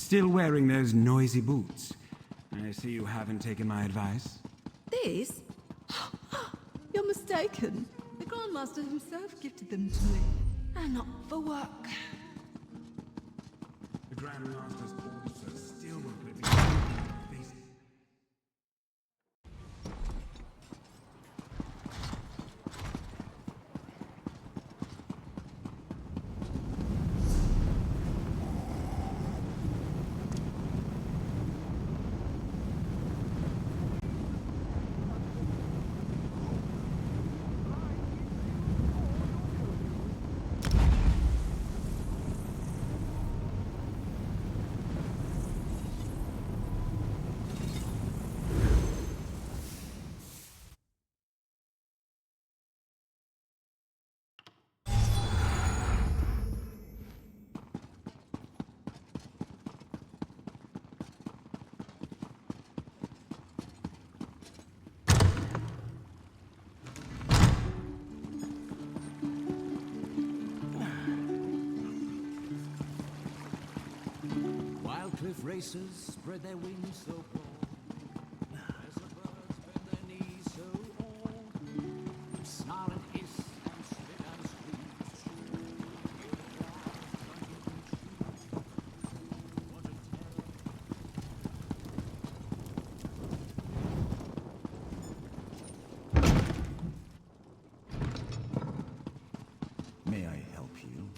Still wearing those noisy boots. I see you haven't taken my advice. These? You're mistaken. The Grandmaster himself gifted them to me. And not for work. The Grandmaster's orders still won't let me face it. Cliff racers spread their wings so broad, as the birds bend their knees so old, snarl and hiss and spit and scream. May I help you?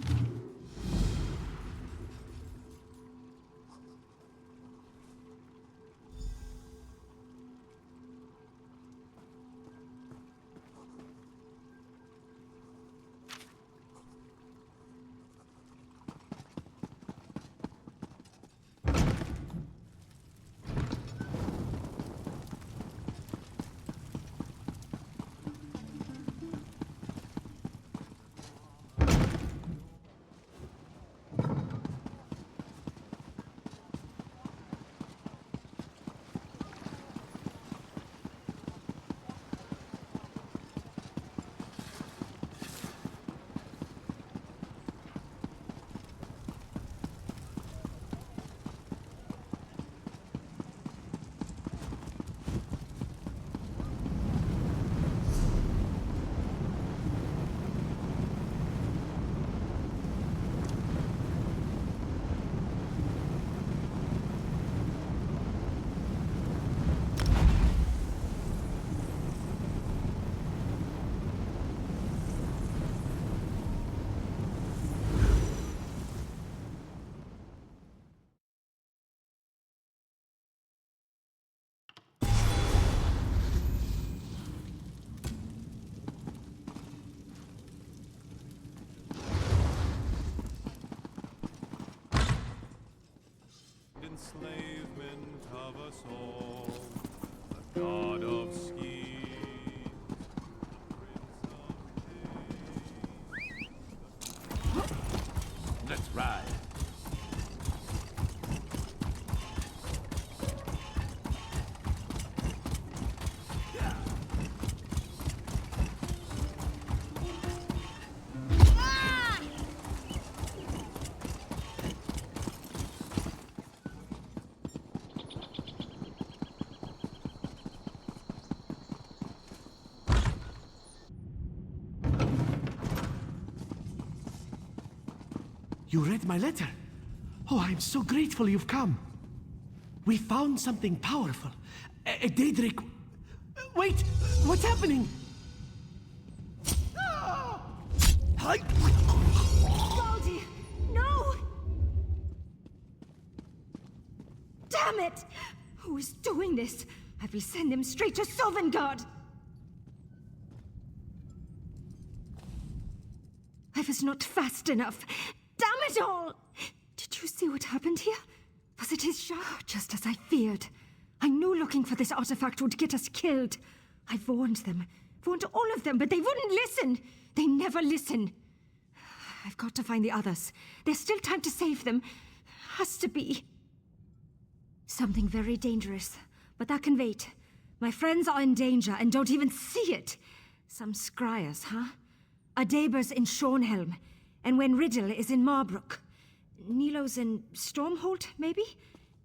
Enslavement of us all, the God of Schemes, the Prince of Thieves. Let's ride. You read my letter? Oh, I'm so grateful you've come. We found something powerful. A Daedric... Wait! What's happening? Baldy! No! Damn it! Who is doing this? I will send him straight to Sovngarde! I was not fast enough. Damn it all! Did you see what happened here? Was it his shot? Just as I feared. I knew looking for this artifact would get us killed. I warned them. Warned all of them, but they wouldn't listen. They never listen. I've got to find the others. There's still time to save them. Has to be. Something very dangerous. But that can wait. My friends are in danger and don't even see it. Some scryers, huh? Adabers in Shornhelm. And when Riddle is in Marbrook. Nilo's in Stormhold, maybe?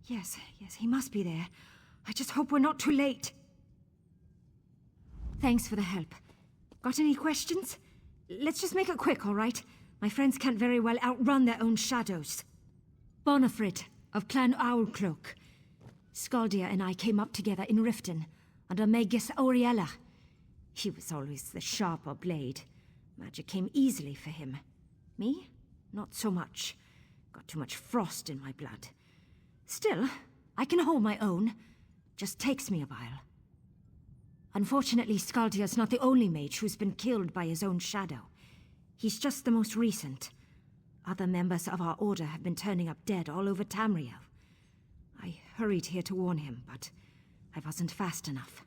Yes, he must be there. I just hope we're not too late. Thanks for the help. Got any questions? Let's just make it quick, all right? My friends can't very well outrun their own shadows. Bonifred, of Clan Owlcloak. Scaldia and I came up together in Riften, under Magus Auriella. He was always the sharper blade. Magic came easily for him. Me? Not so much. Got too much frost in my blood. Still, I can hold my own. Just takes me a while. Unfortunately, Scaldia's not the only mage who's been killed by his own shadow. He's just the most recent. Other members of our order have been turning up dead all over Tamriel. I hurried here to warn him, but I wasn't fast enough.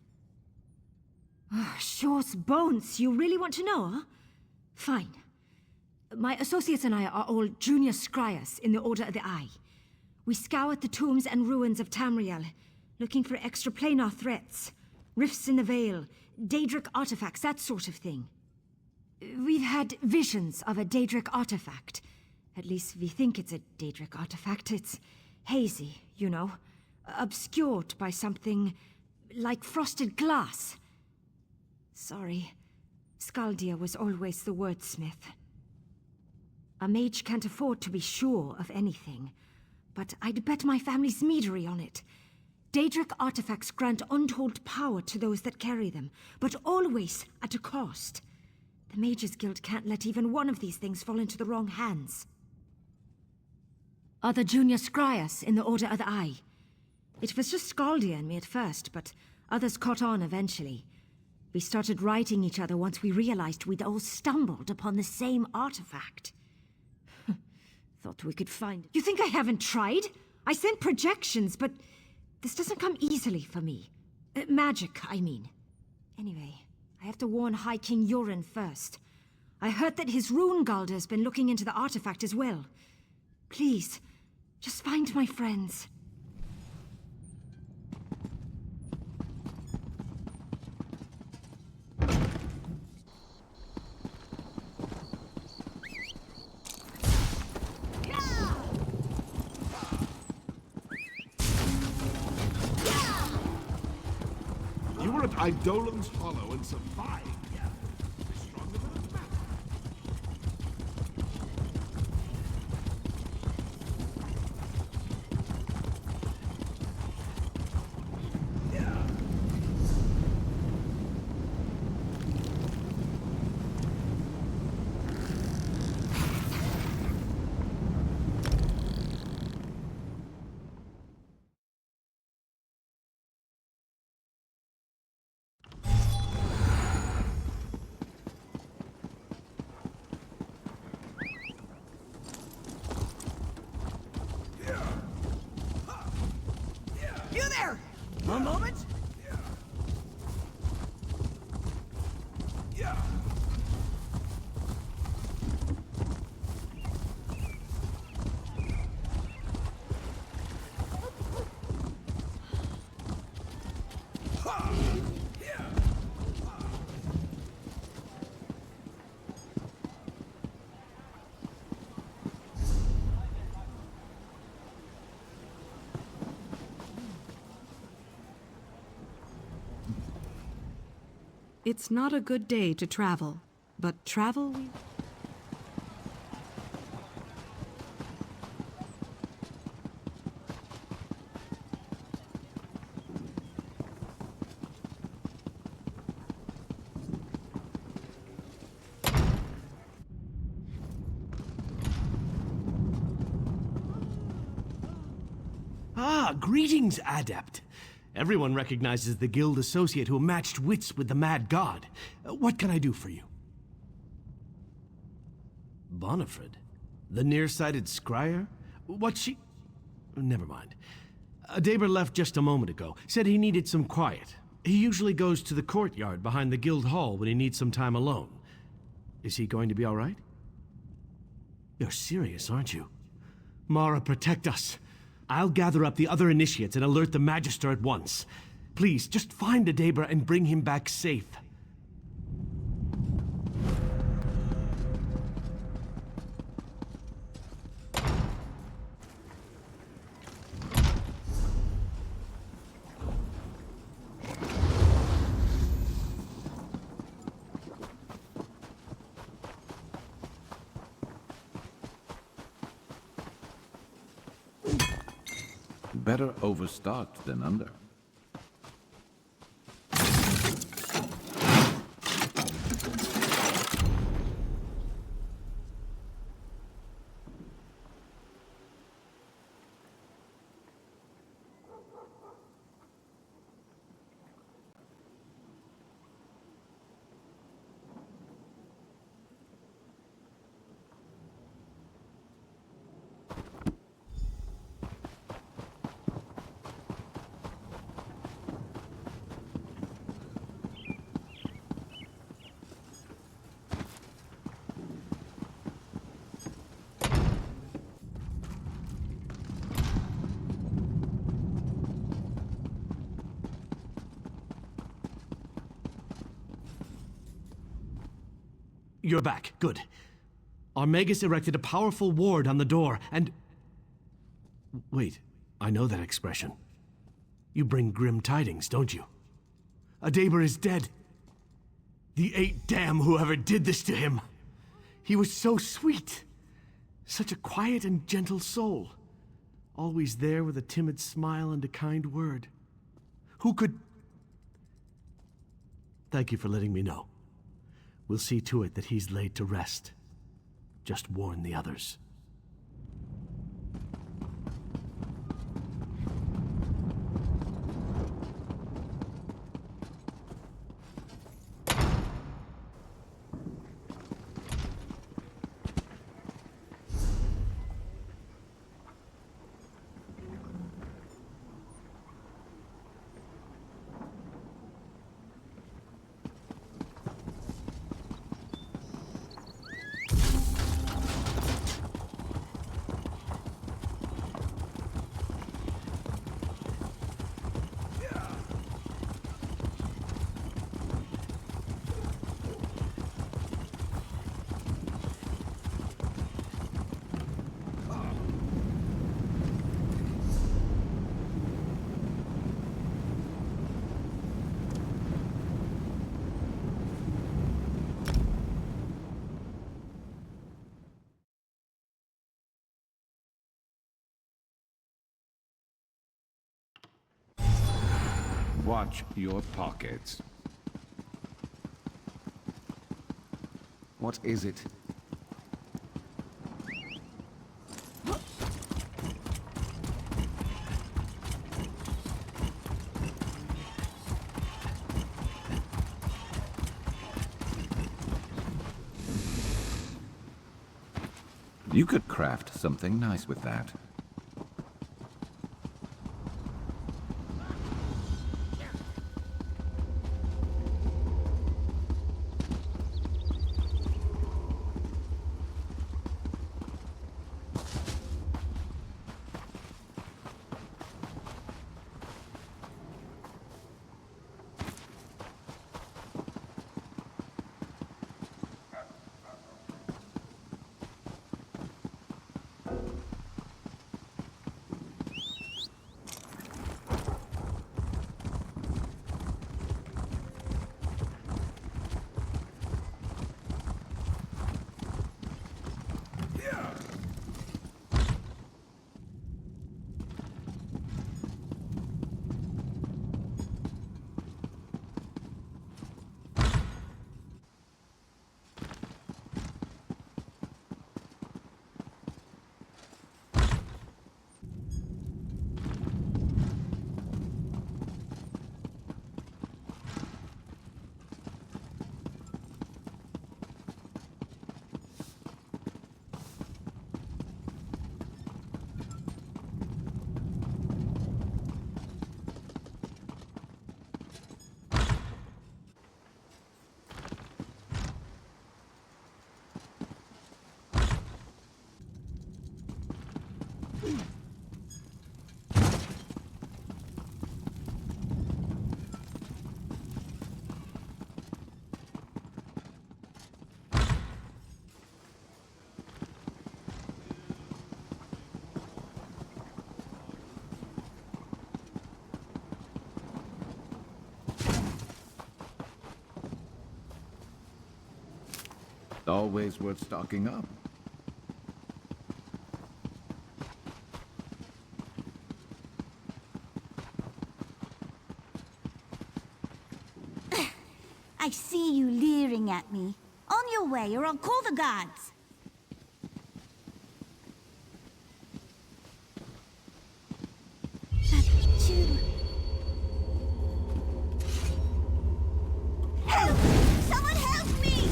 Shaw's bones, you really want to know, huh? Fine. My associates and I are all junior scryers in the Order of the Eye. We scoured the tombs and ruins of Tamriel, looking for extraplanar threats, rifts in the veil, Daedric artifacts, that sort of thing. We've had visions of a Daedric artifact. At least we think it's a Daedric artifact. It's hazy, you know, obscured by something like frosted glass. Sorry, Scaldia was always the wordsmith. A mage can't afford to be sure of anything, but I'd bet my family's meadery on it. Daedric artifacts grant untold power to those that carry them, but always at a cost. The Mages Guild can't let even one of these things fall into the wrong hands. Other junior scryers in the Order of the Eye. It was just Scaldia and me at first, but others caught on eventually. We started writing each other once we realized we'd all stumbled upon the same artifact. Thought we could find it. You think I haven't tried? I sent projections, but this doesn't come easily for me. Magic, I mean. Anyway, I have to warn High King Yoren first. I heard that his rune Galder's been looking into the artifact as well. Please, just find my friends. You were at Eidolon's Hollow and survived. Yeah. Stronger than a man. One moment. It's not a good day to travel, but travel we... Ah, greetings, Adept. Everyone recognizes the guild associate who matched wits with the Mad God. What can I do for you? Bonifred? The nearsighted scryer? What's she... Never mind. Daber left just a moment ago. Said he needed some quiet. He usually goes to the courtyard behind the guild hall when he needs some time alone. Is he going to be all right? You're serious, aren't you? Mara, protect us. I'll gather up the other initiates and alert the Magister at once. Please, just find Daber and bring him back safe. Better overstocked than under. You're back. Good. Our Magus erected a powerful ward on the door, and... Wait, I know that expression. You bring grim tidings, don't you? Daedric is dead. The 8 damn whoever did this to him. He was so sweet. Such a quiet and gentle soul. Always there with a timid smile and a kind word. Who could... Thank you for letting me know. We'll see to it that he's laid to rest. Just warn the others. Watch your pockets. What is it? You could craft something nice with that. Always worth stocking up. I see you leering at me. On your way, or I'll call the guards. That's you. Help! Someone help me!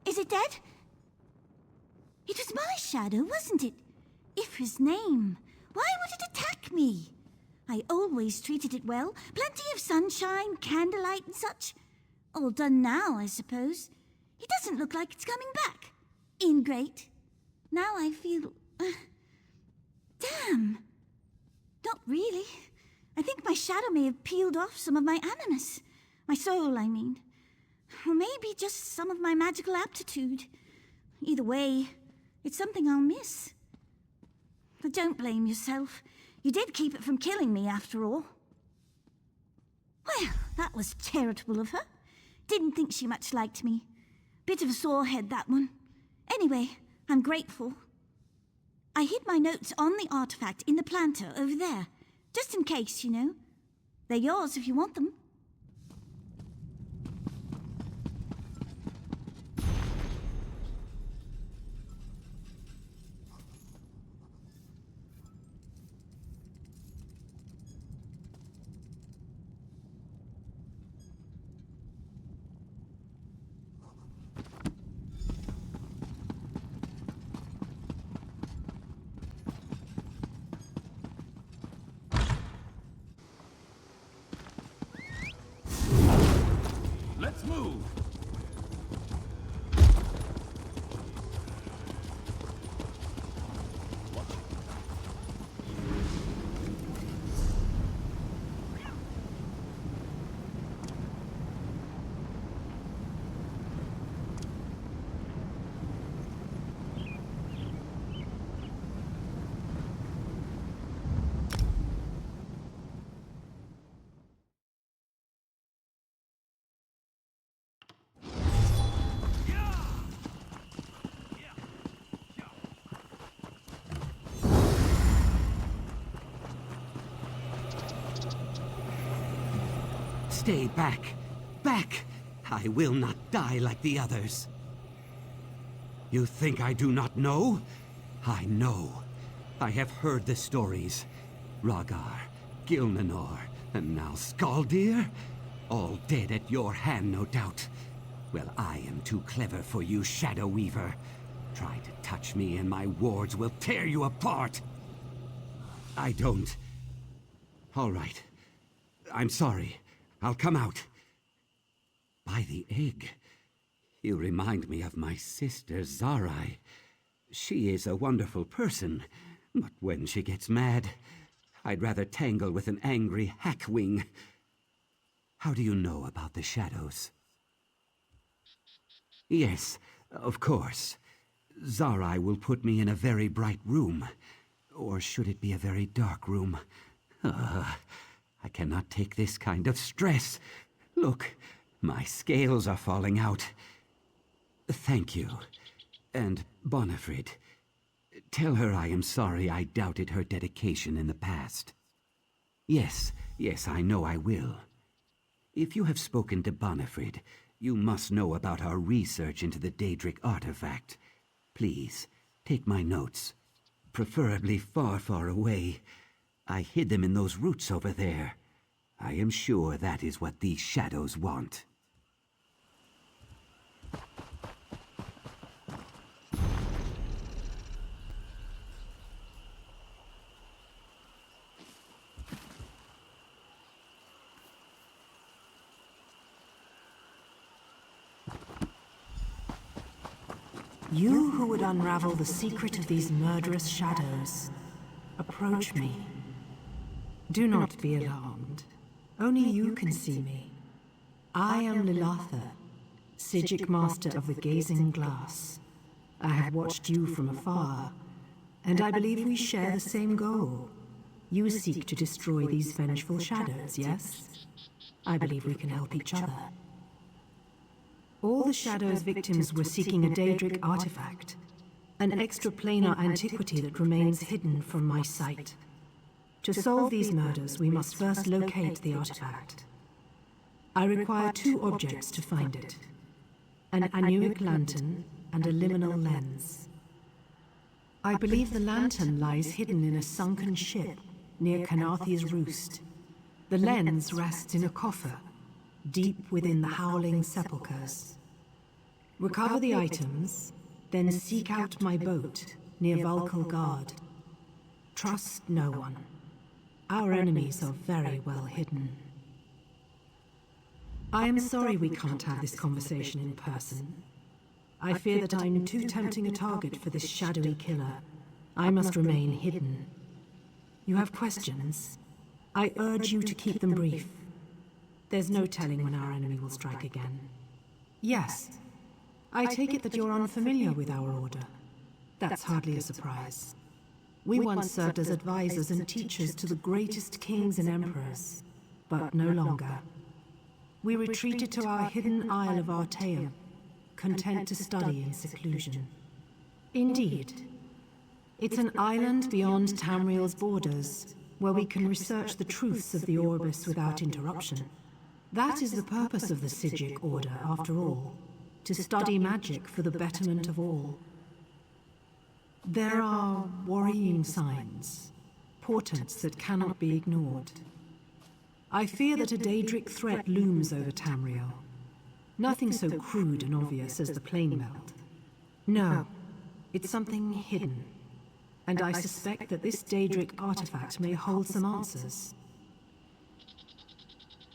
Is it dead? It was my shadow, wasn't it? Ifra's name. Why would it attack me? I always treated it well. Plenty of sunshine, candlelight and such. All done now, I suppose. It doesn't look like it's coming back. Ingrate. Now I feel... damn. Not really. I think my shadow may have peeled off some of my animus. My soul, I mean. Or maybe just some of my magical aptitude. Either way, it's something I'll miss. But don't blame yourself. You did keep it from killing me, after all. Well, that was charitable of her. Didn't think she much liked me. Bit of a sore head, that one. Anyway, I'm grateful. I hid my notes on the artifact in the planter over there. Just in case, you know. They're yours if you want them. Let's move! Stay back! Back! I will not die like the others. You think I do not know? I know. I have heard the stories. Rhaegar, Gilmanor, and now Skaldir? All dead at your hand, no doubt. Well, I am too clever for you, Shadow Weaver. Try to touch me and my wards will tear you apart. I don't. All right. I'm sorry. I'll come out. By the egg. You remind me of my sister, Zarai. She is a wonderful person, but when she gets mad, I'd rather tangle with an angry hackwing. How do you know about the shadows? Yes, of course. Zarai will put me in a very bright room. Or should it be a very dark room? I cannot take this kind of stress. Look, my scales are falling out. Thank you. And Bonifred, tell her I am sorry I doubted her dedication in the past. Yes, I know I will. If you have spoken to Bonifred, you must know about our research into the Daedric artifact. Please, take my notes. Preferably far, far away. I hid them in those roots over there. I am sure that is what these shadows want. You who would unravel the secret of these murderous shadows, approach me. Do not be alarmed. Only you can see me. I am Lilatha, Psijic Master of the Gazing Glass. I have watched you from afar, and I believe we share the same goal. You seek to destroy these vengeful shadows, yes? I believe we can help each other. All the Shadow's victims were seeking a Daedric artifact, an extraplanar antiquity that remains hidden from my sight. To solve these murders, we must first locate the artifact. I require 2 objects to find it: an anuic lantern and a liminal lens. I believe the lantern lies hidden in a sunken ship near Canarthi's roost. The lens rests in a coffer, deep within the howling sepulchres. Recover the items, then seek out my boat near Vulcal Guard. Trust no one. Our enemies are very well hidden. I am sorry we can't have this conversation in person. I fear that I'm too tempting a target for this shadowy killer. I must remain hidden. You have questions? I urge you to keep them brief. There's no telling when our enemy will strike again. Yes. I take it that you're unfamiliar with our order. That's hardly a surprise. We once served as advisors and teachers to the greatest kings and emperors, but no longer. We retreated to our hidden Isle of Artaeum, content to study in seclusion. Indeed. It's an island beyond Tamriel's borders, where we can research the truths of the Orbis without interruption. That is the purpose of the Psijic Order, after all, to study magic for the betterment of all. There are worrying signs, portents that cannot be ignored. I fear that a Daedric threat looms over Tamriel. Nothing so crude and obvious as the planemeld. No, it's something hidden. And I suspect that this Daedric artifact may hold some answers.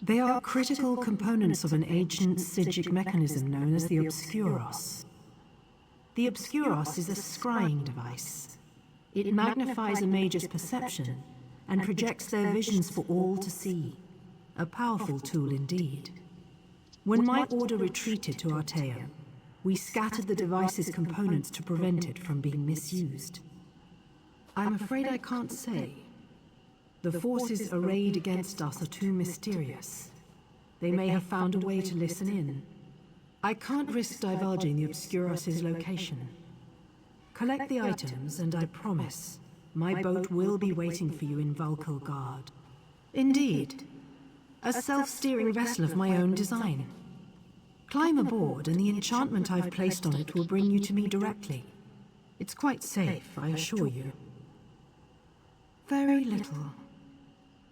They are critical components of an ancient Psijic mechanism known as the Obscuros. The Obscuros is a scrying device. It magnifies a mage's perception and projects their visions for all to see. A powerful tool indeed. When my order retreated to Artaeum, we scattered the device's components to prevent it from being misused. I'm afraid I can't say. The forces arrayed against us are too mysterious. They may have found a way to listen in. I can't risk divulging the Obscuros' location. Collect the items, and I promise, my boat will be waiting for you in Vulcal Guard. Indeed. A self-steering vessel of my own design. Climb aboard, and the enchantment I've placed on it will bring you to me directly. It's quite safe, I assure you. Very little.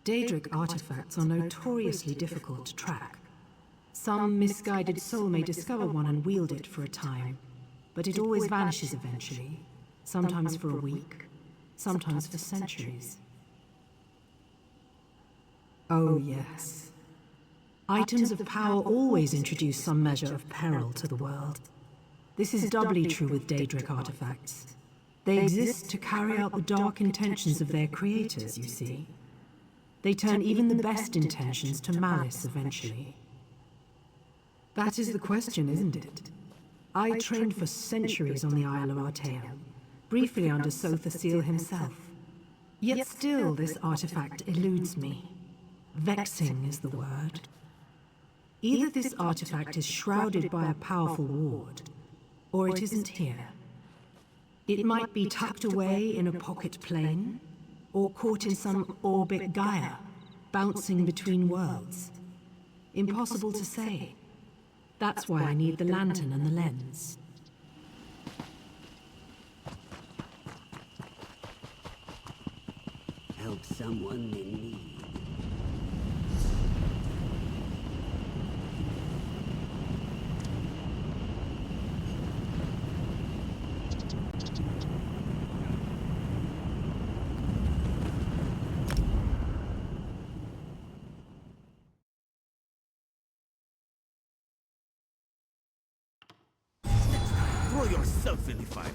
Daedric artifacts are notoriously difficult to track. Some misguided soul may discover one and wield it for a time, but it always vanishes eventually, sometimes for a week, sometimes for centuries. Oh yes. Items of power always introduce some measure of peril to the world. This is doubly true with Daedric artifacts. They exist to carry out the dark intentions of their creators, you see. They turn even the best intentions to malice eventually. That is the question, isn't it? I trained for centuries on the Isle of Artaeum, briefly under Sothasil himself. Yet still this artifact eludes me. Vexing is the word. Either this artifact is shrouded by a powerful ward, or it isn't here. It might be tucked away in a pocket plane, or caught in some orbit Gaia, bouncing between worlds. Impossible to say. That's why I need the lantern and the lens. Help someone in need. Throw yourself in the fire.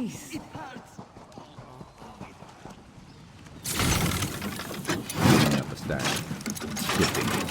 Nice. It hurts. Up a stack. Shifting.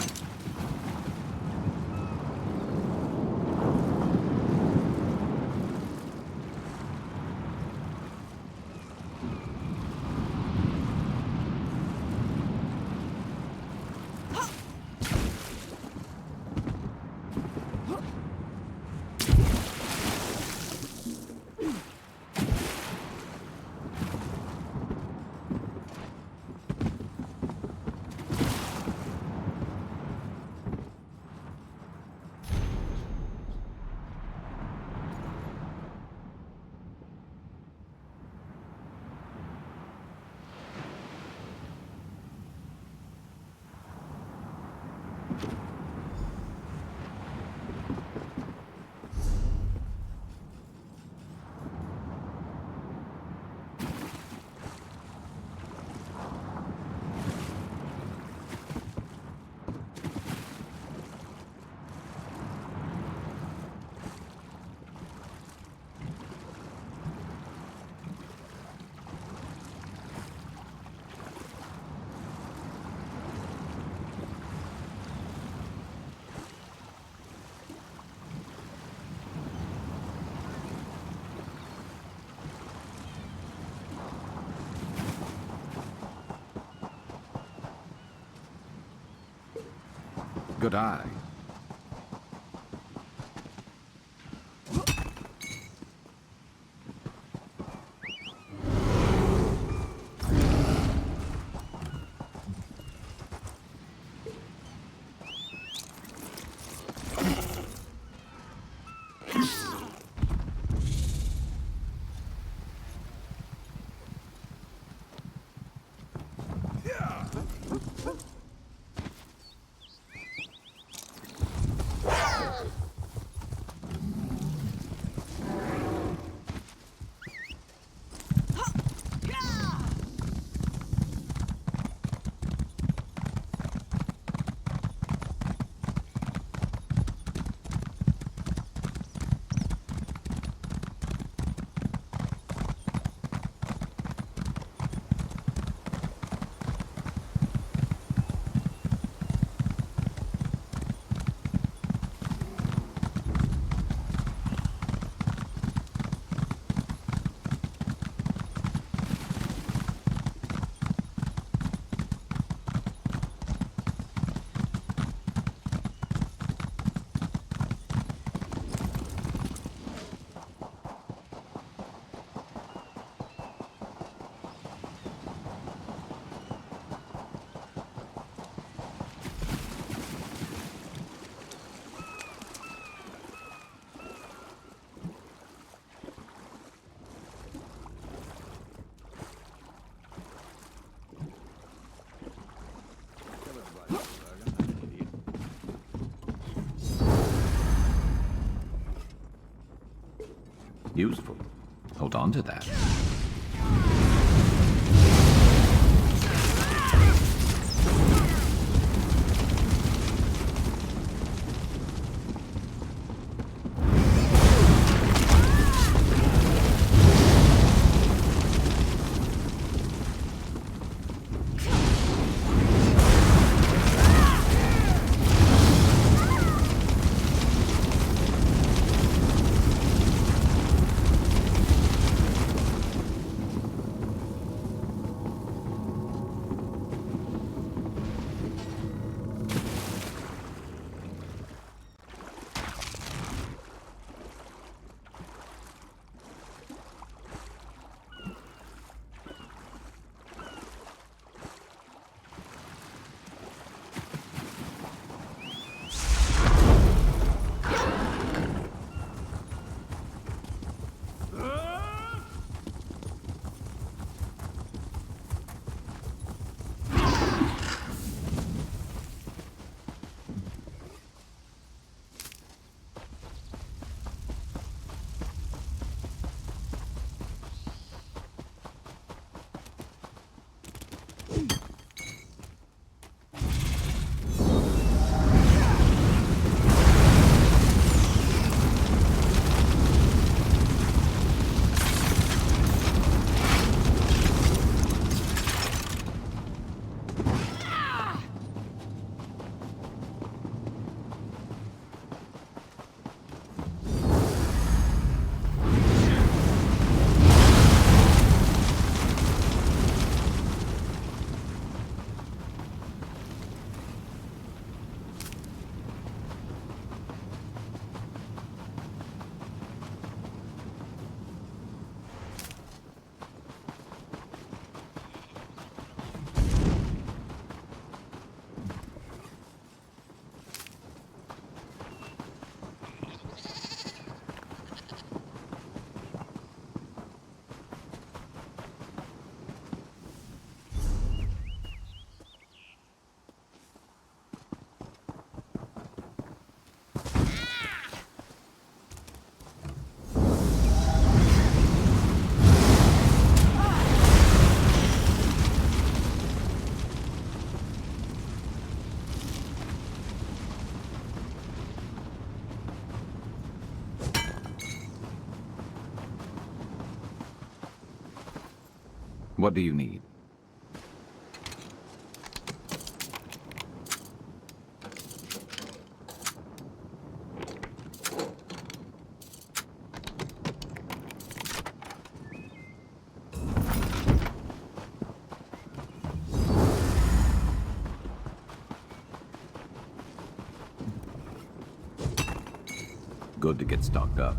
Good eye. Useful. Hold on to that. What do you need? Good to get stocked up.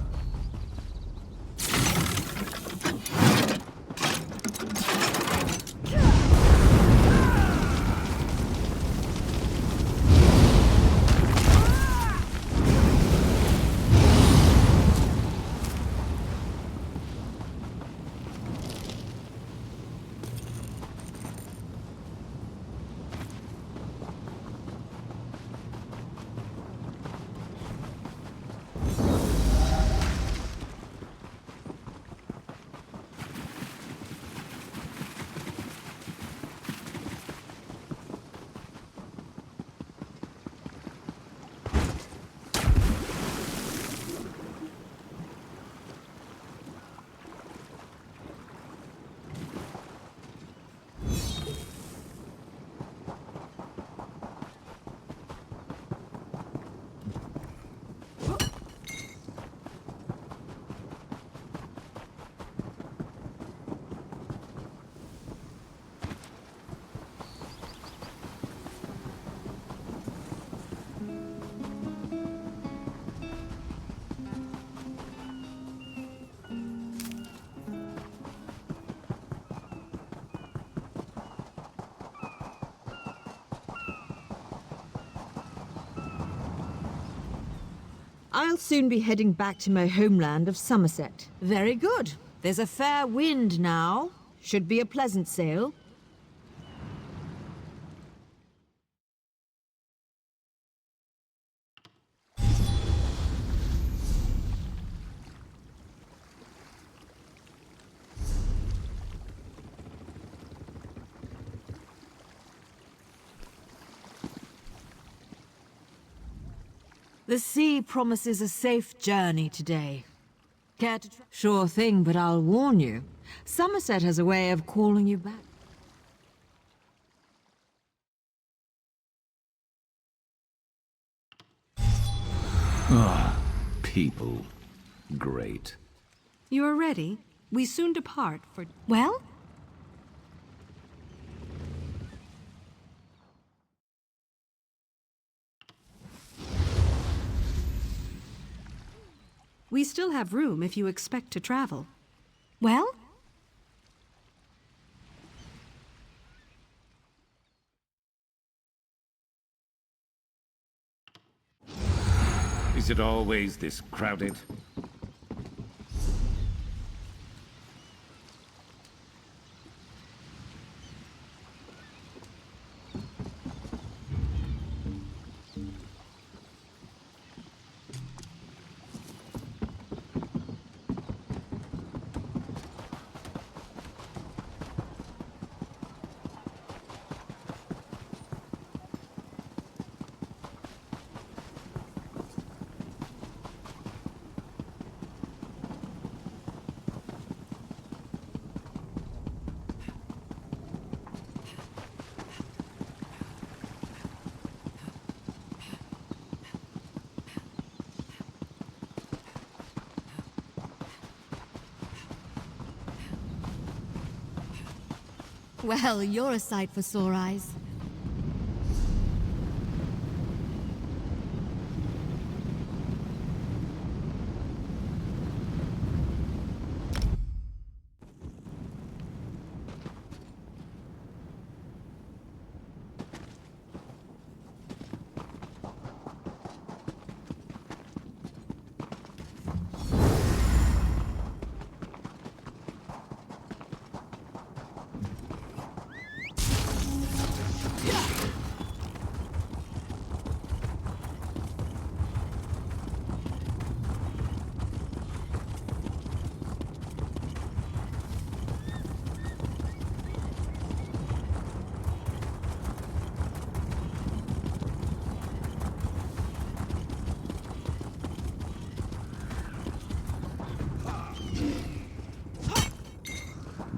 I'll soon be heading back to my homeland of Somerset. Very good. There's a fair wind now. Should be a pleasant sail. The sea promises a safe journey today. Care to try? Sure thing, but I'll warn you. Somerset has a way of calling you back. Ah, people. Great. You are ready? We soon depart for... Well? We still have room if you expect to travel. Well? Is it always this crowded? Well, you're a sight for sore eyes.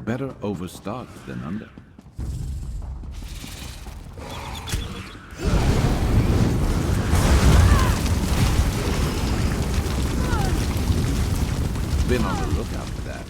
Better overstocked than under. Been on the lookout for that.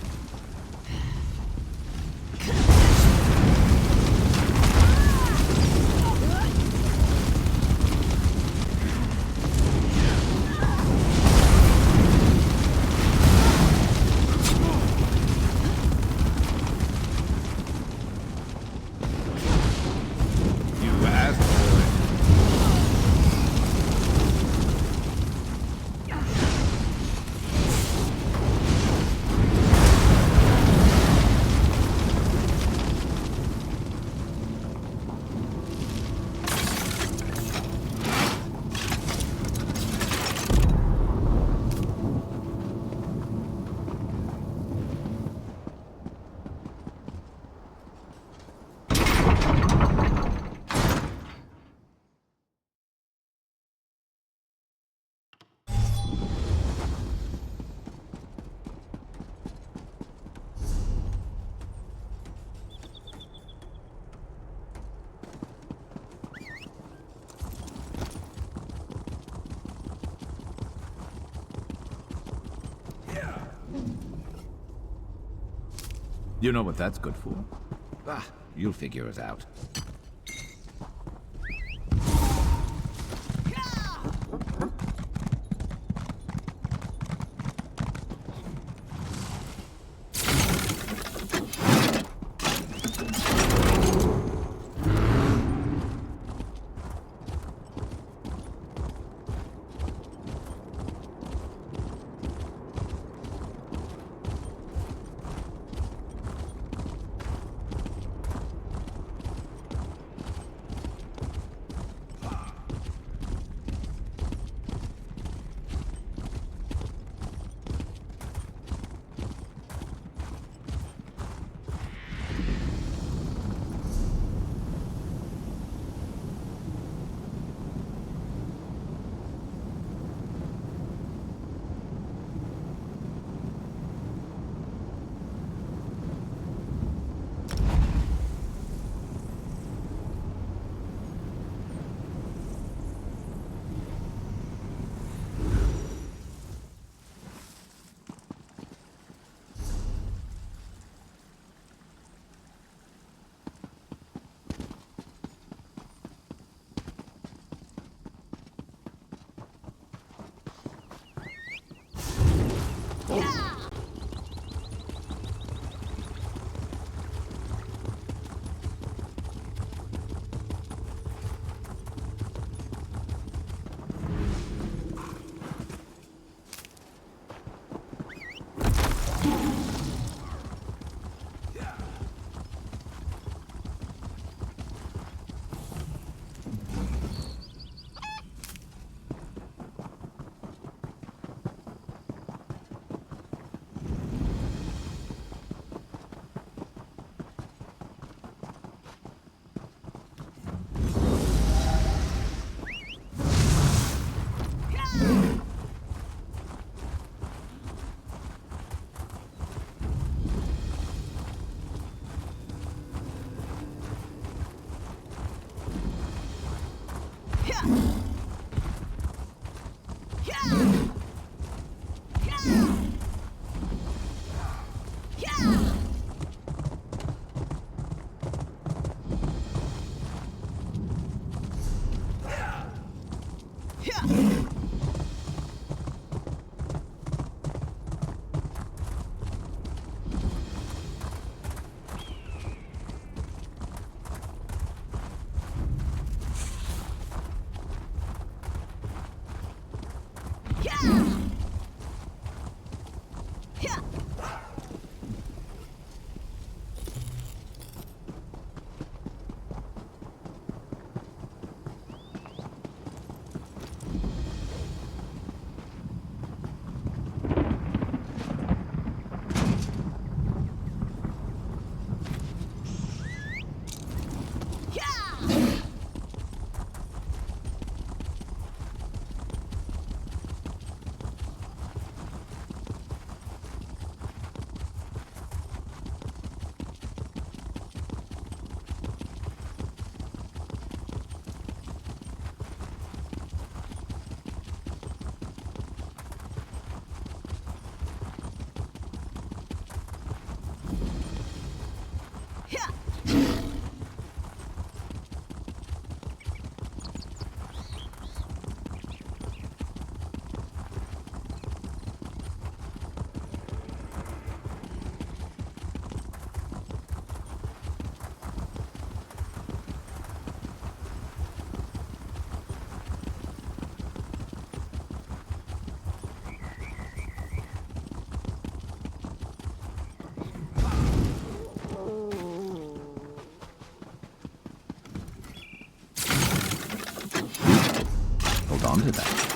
You know what that's good for? Ah, you'll figure it out. into that.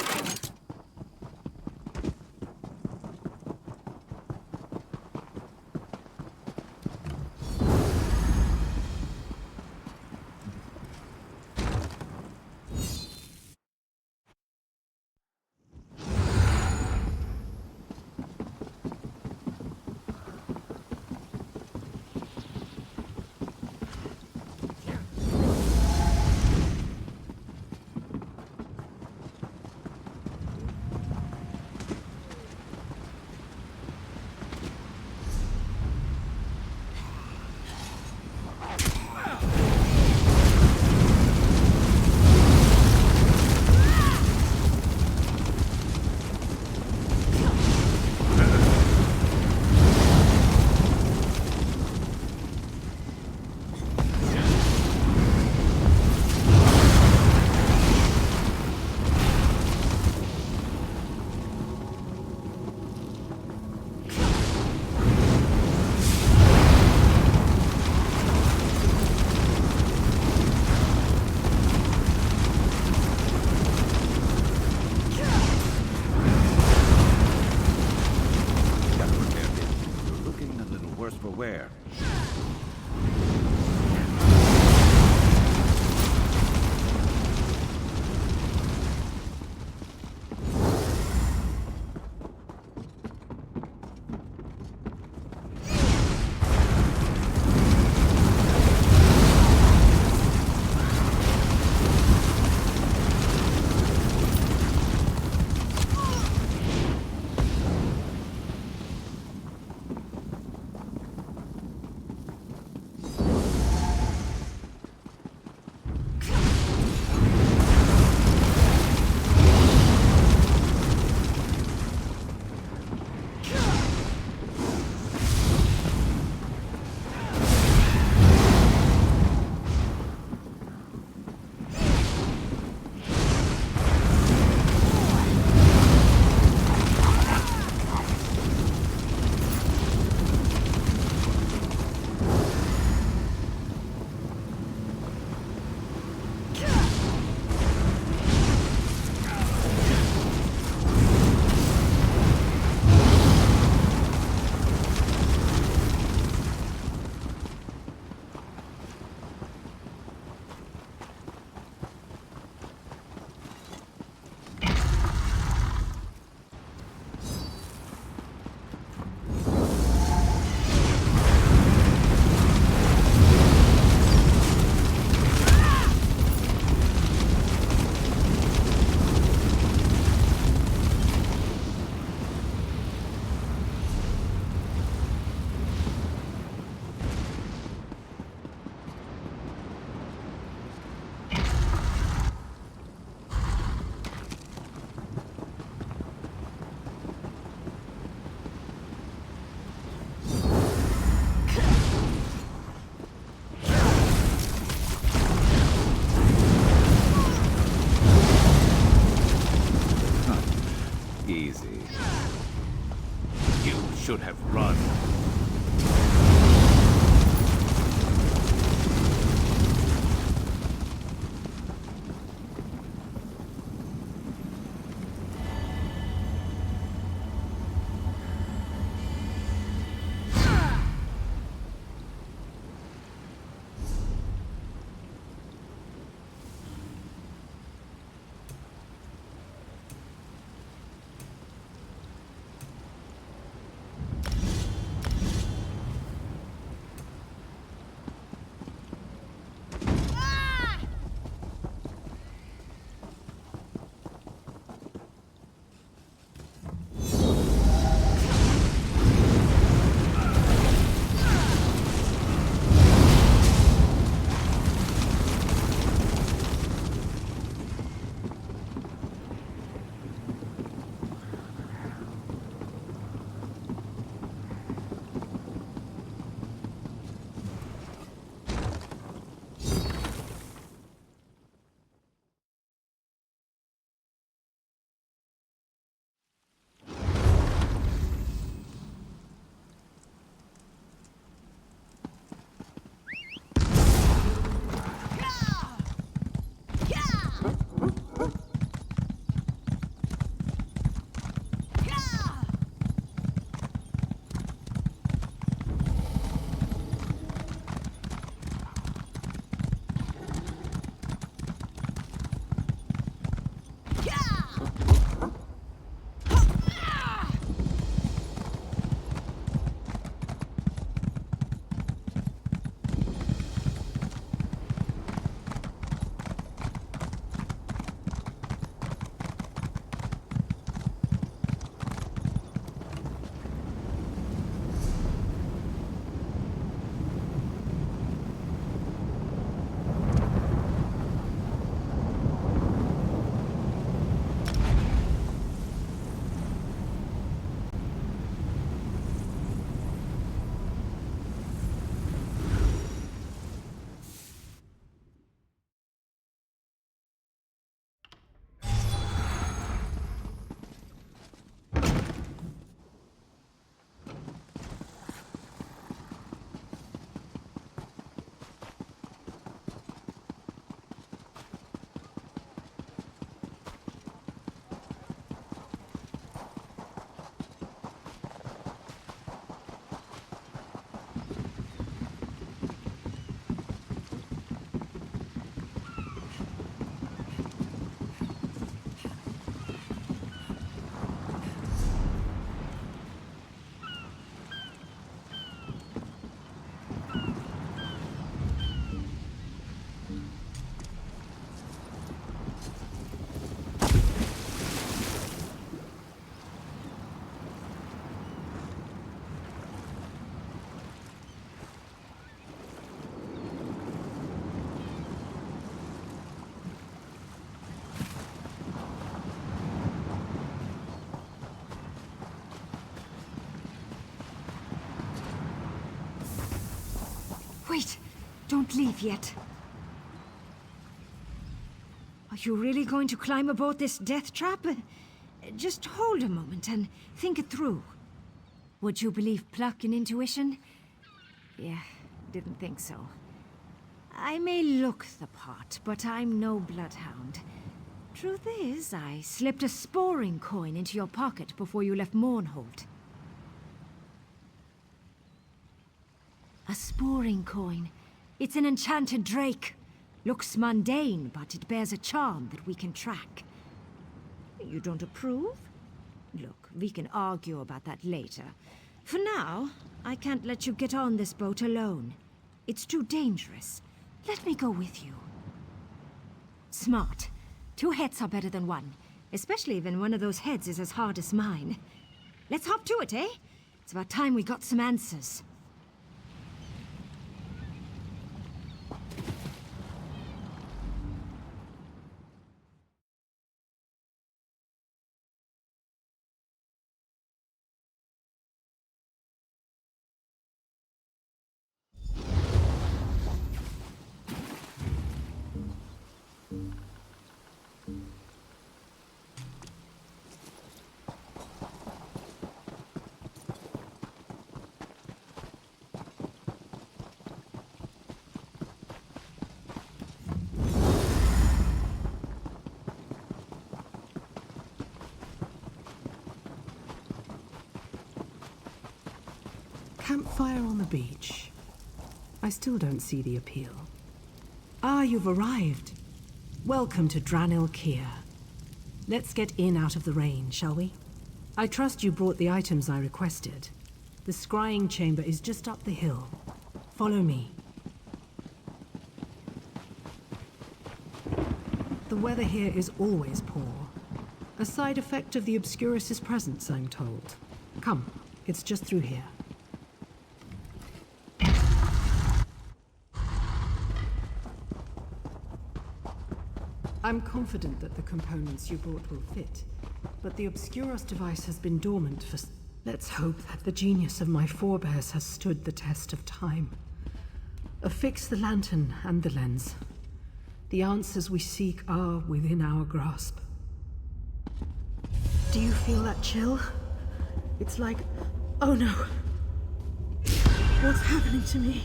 should have run. Don't leave yet. Are you really going to climb aboard this death trap? Just hold a moment and think it through. Would you believe pluck and intuition? Yeah, didn't think so. I may look the part, but I'm no bloodhound. Truth is, I slipped a sporing coin into your pocket before you left Mournhold. A sporing coin. It's an enchanted drake. Looks mundane, but it bears a charm that we can track. You don't approve? Look, we can argue about that later. For now, I can't let you get on this boat alone. It's too dangerous. Let me go with you. Smart. 2 heads are better than 1, especially when one of those heads is as hard as mine. Let's hop to it, eh? It's about time we got some answers. Campfire on the beach. I still don't see the appeal. Ah, you've arrived. Welcome to Dranil Kyr. Let's get in out of the rain, shall we? I trust you brought the items I requested. The scrying chamber is just up the hill. Follow me. The weather here is always poor. A side effect of the Obscurus's presence, I'm told. Come, it's just through here. I'm confident that the components you brought will fit, but the Obscuros device has been dormant for... Let's hope that the genius of my forebears has stood the test of time. Affix the lantern and the lens. The answers we seek are within our grasp. Do you feel that chill? It's like... oh no! What's happening to me?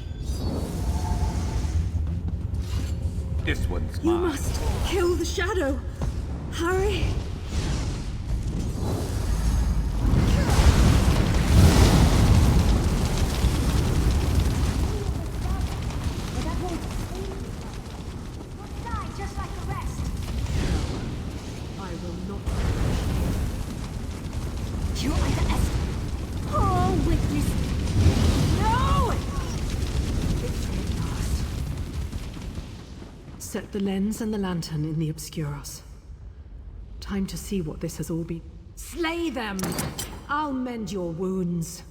This one's You mine. must kill the shadow! Hurry! I will not. You underestimate. Oh, witness. No! Victory at last. Set the lens and the lantern in the Obscuros. Time to see what this has all been. Slay them! I'll mend your wounds.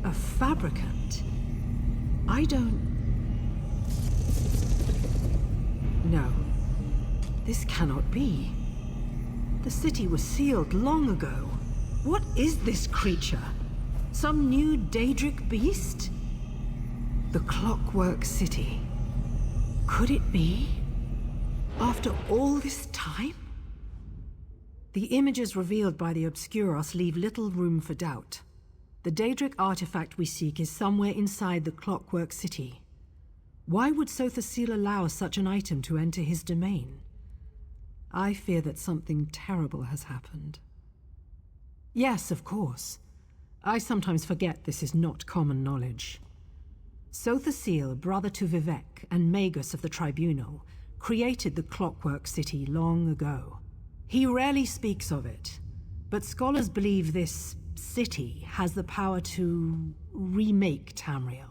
A fabricant? I don't... No. This cannot be. The city was sealed long ago. What is this creature? Some new Daedric beast? The Clockwork City. Could it be? After all this time? The images revealed by the Obscuros leave little room for doubt. The Daedric artifact we seek is somewhere inside the Clockwork City. Why would Sothasil allow such an item to enter his domain? I fear that something terrible has happened. Yes, of course. I sometimes forget this is not common knowledge. Sothasil, brother to Vivek and Magus of the Tribunal, created the Clockwork City long ago. He rarely speaks of it, but scholars believe this city has the power to remake Tamriel.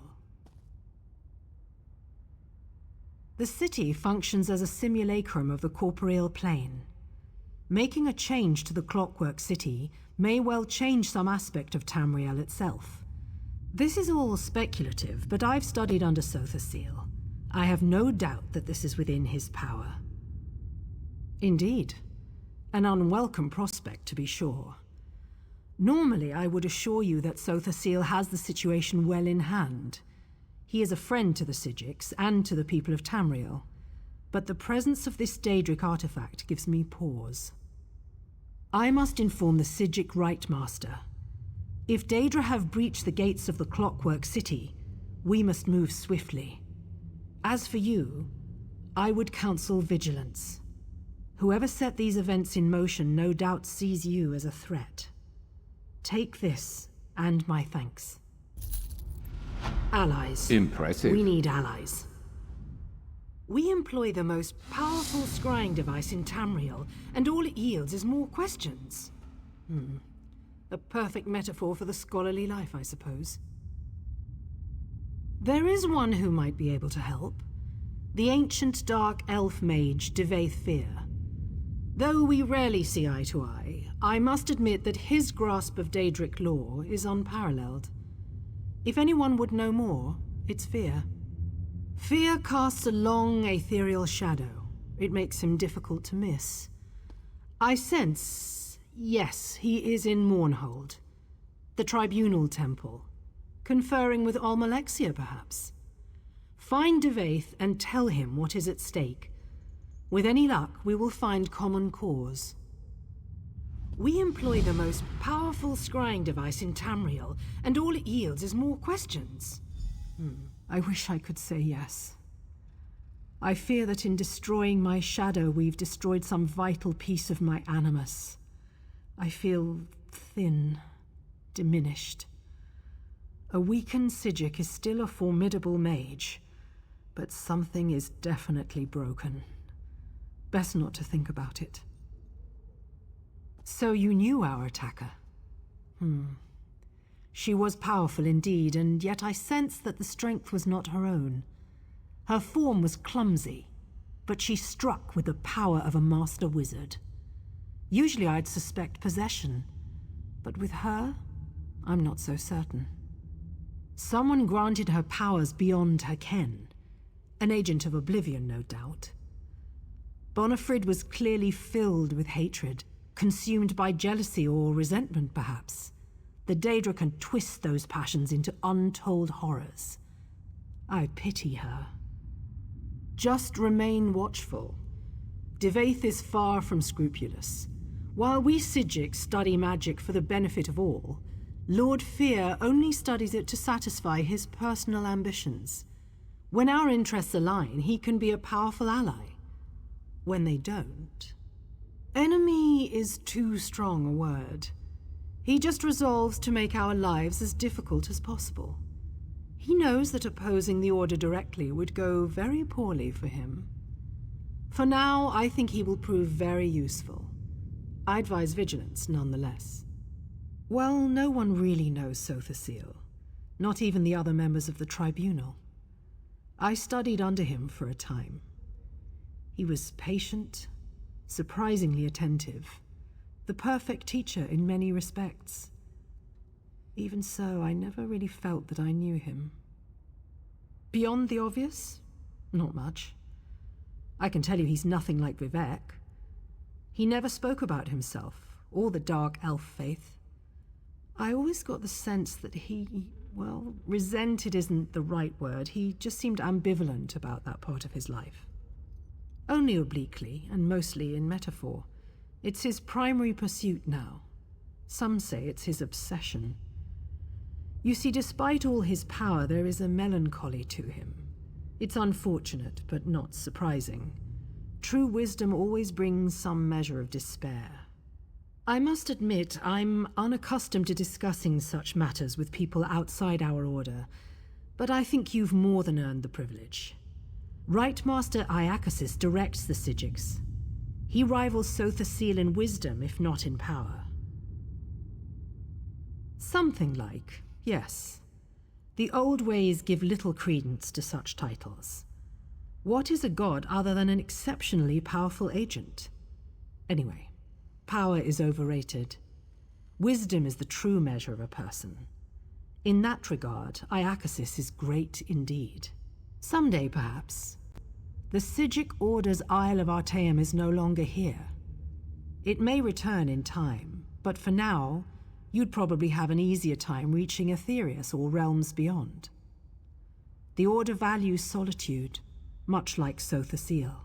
The city functions as a simulacrum of the corporeal plane. Making a change to the Clockwork City may well change some aspect of Tamriel itself. This is all speculative, but I've studied under Sotha. I have no doubt that this is within his power. Indeed. An unwelcome prospect, to be sure. Normally, I would assure you that Sotha has the situation well in hand. He is a friend to the Psijics and to the people of Tamriel. But the presence of this Daedric artifact gives me pause. I must inform the Psijic Rite Master. If Daedra have breached the gates of the Clockwork City, we must move swiftly. As for you, I would counsel vigilance. Whoever set these events in motion no doubt sees you as a threat. Take this, and my thanks. Allies. Impressive. We need allies. We employ the most powerful scrying device in Tamriel, and all it yields is more questions. A perfect metaphor for the scholarly life, I suppose. There is one who might be able to help. The ancient dark elf mage, Divayth Fyr. Though we rarely see eye to eye, I must admit that his grasp of Daedric lore is unparalleled. If anyone would know more, it's Fyr. Fyr casts a long, ethereal shadow. It makes him difficult to miss. I sense, yes, he is in Mournhold, the Tribunal Temple, conferring with Almalexia, perhaps. Find Divayth and tell him what is at stake. With any luck, we will find common cause. We employ the most powerful scrying device in Tamriel, and all it yields is more questions. I wish I could say yes. I fear that in destroying my shadow, we've destroyed some vital piece of my animus. I feel thin, diminished. A weakened Psijic is still a formidable mage, but something is definitely broken. Best not to think about it. So you knew our attacker? She was powerful indeed, and yet I sensed that the strength was not her own. Her form was clumsy, but she struck with the power of a master wizard. Usually I'd suspect possession, but with her, I'm not so certain. Someone granted her powers beyond her ken. An agent of oblivion, no doubt. Bonifrid was clearly filled with hatred, consumed by jealousy or resentment, perhaps. The Daedra can twist those passions into untold horrors. I pity her. Just remain watchful. Divayth is far from scrupulous. While we Psijics study magic for the benefit of all, Lord Fyr only studies it to satisfy his personal ambitions. When our interests align, he can be a powerful ally. When they don't, enemy is too strong a word. He just resolves to make our lives as difficult as possible. He knows that opposing the Order directly would go very poorly for him. For now, I think he will prove very useful. I advise vigilance, nonetheless. Well, no one really knows Sotha, not even the other members of the Tribunal. I studied under him for a time. He was patient, surprisingly attentive, the perfect teacher in many respects. Even so, I never really felt that I knew him. Beyond the obvious? Not much. I can tell you he's nothing like Vivek. He never spoke about himself, or the dark elf faith. I always got the sense that he, well, resented isn't the right word. He just seemed ambivalent about that part of his life. Only obliquely, and mostly in metaphor. It's his primary pursuit now. Some say it's his obsession. You see, despite all his power, there is a melancholy to him. It's unfortunate, but not surprising. True wisdom always brings some measure of despair. I must admit, I'm unaccustomed to discussing such matters with people outside our order, but I think you've more than earned the privilege. Rite Master Iacasis directs the Psijics. He rivals Sotha in wisdom, if not in power. Something like, yes. The old ways give little credence to such titles. What is a god other than an exceptionally powerful agent? Anyway, power is overrated. Wisdom is the true measure of a person. In that regard, Iacasis is great indeed. Someday, perhaps. The Sigic Order's Isle of Artaeum is no longer here. It may return in time, but for now, you'd probably have an easier time reaching Aetherius or realms beyond. The Order values solitude, much like Sotha Seal.